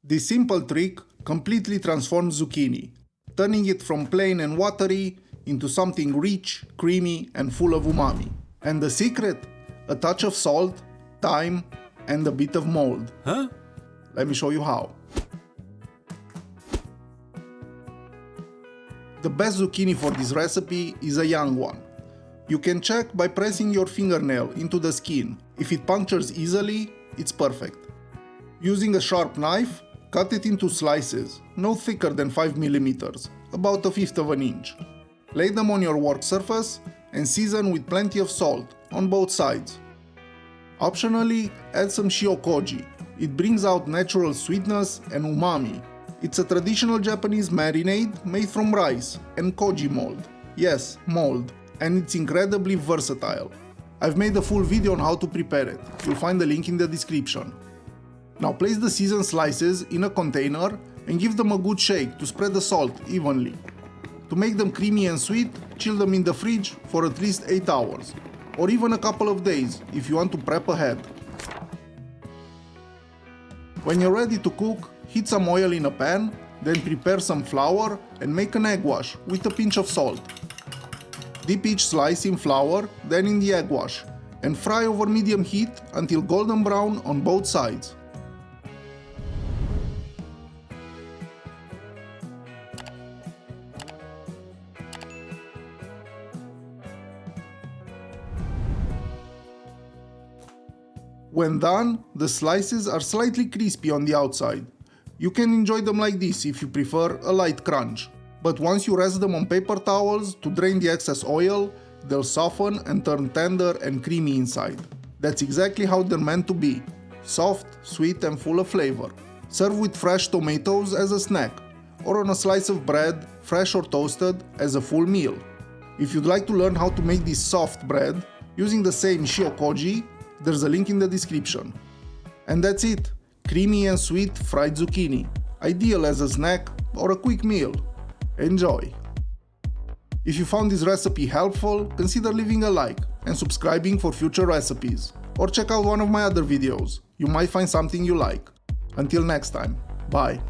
This simple trick completely transforms zucchini, turning it from plain and watery into something rich, creamy, and full of umami. And the secret? A touch of salt, thyme, and a bit of mold. Huh? Let me show you how. The best zucchini for this recipe is a young one. You can check by pressing your fingernail into the skin. If it punctures easily, it's perfect. Using a sharp knife, cut it into slices, no thicker than 5 mm, about 1/5 of an inch. Lay them on your work surface and season with plenty of salt on both sides. Optionally, add some Shio koji. It brings out natural sweetness and umami. It's a traditional Japanese marinade made from rice and koji mold. Yes, mold. And it's incredibly versatile. I've made a full video on how to prepare it. You'll find the link in the description. Now place the seasoned slices in a container and give them a good shake to spread the salt evenly. To make them creamy and sweet, chill them in the fridge for at least 8 hours, or even a couple of days if you want to prep ahead. When you're ready to cook, heat some oil in a pan, then prepare some flour and make an egg wash with a pinch of salt. Dip each slice in flour, then in the egg wash, and fry over medium heat until golden brown on both sides. When done, the slices are slightly crispy on the outside. You can enjoy them like this if you prefer a light crunch. But once you rest them on paper towels to drain the excess oil, they'll soften and turn tender and creamy inside. That's exactly how they're meant to be. Soft, sweet, and full of flavor. Serve with fresh tomatoes as a snack, or on a slice of bread, fresh or toasted, as a full meal. If you'd like to learn how to make this soft bread using the same Shio koji, there's a link in the description. And that's it. Creamy and sweet fried zucchini. Ideal as a snack or a quick meal. Enjoy! If you found this recipe helpful, consider leaving a like and subscribing for future recipes. Or check out one of my other videos. You might find something you like. Until next time, bye!